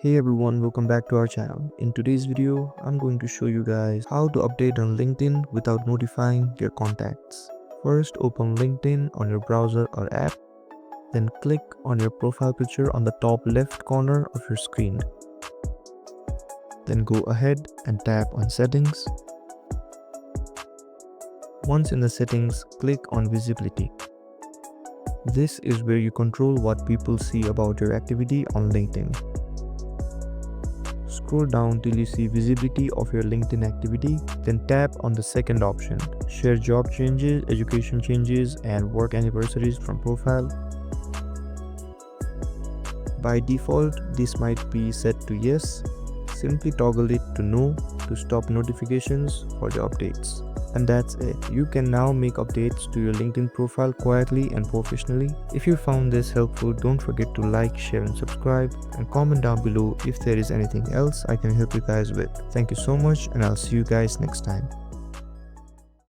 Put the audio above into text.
Hey everyone, welcome back to our channel. In today's video, I'm going to show you guys how to update on LinkedIn without notifying your contacts. First, open LinkedIn on your browser or app, then click on your profile picture on the top left corner of your screen. Then go ahead and tap on Settings. Once in the settings, click on Visibility. This is where you control what people see about your activity on LinkedIn. Scroll down till you see visibility of your LinkedIn activity, then tap on the second option, share job changes, education changes, and work anniversaries from profile. By default, this might be set to yes. Simply toggle it to no to stop notifications for the updates. And that's it. You can now make updates to your LinkedIn profile quietly and professionally. If you found this helpful, don't forget to like, share and subscribe, and comment down below if there is anything else I can help you guys with. Thank you so much, and I'll see you guys next time.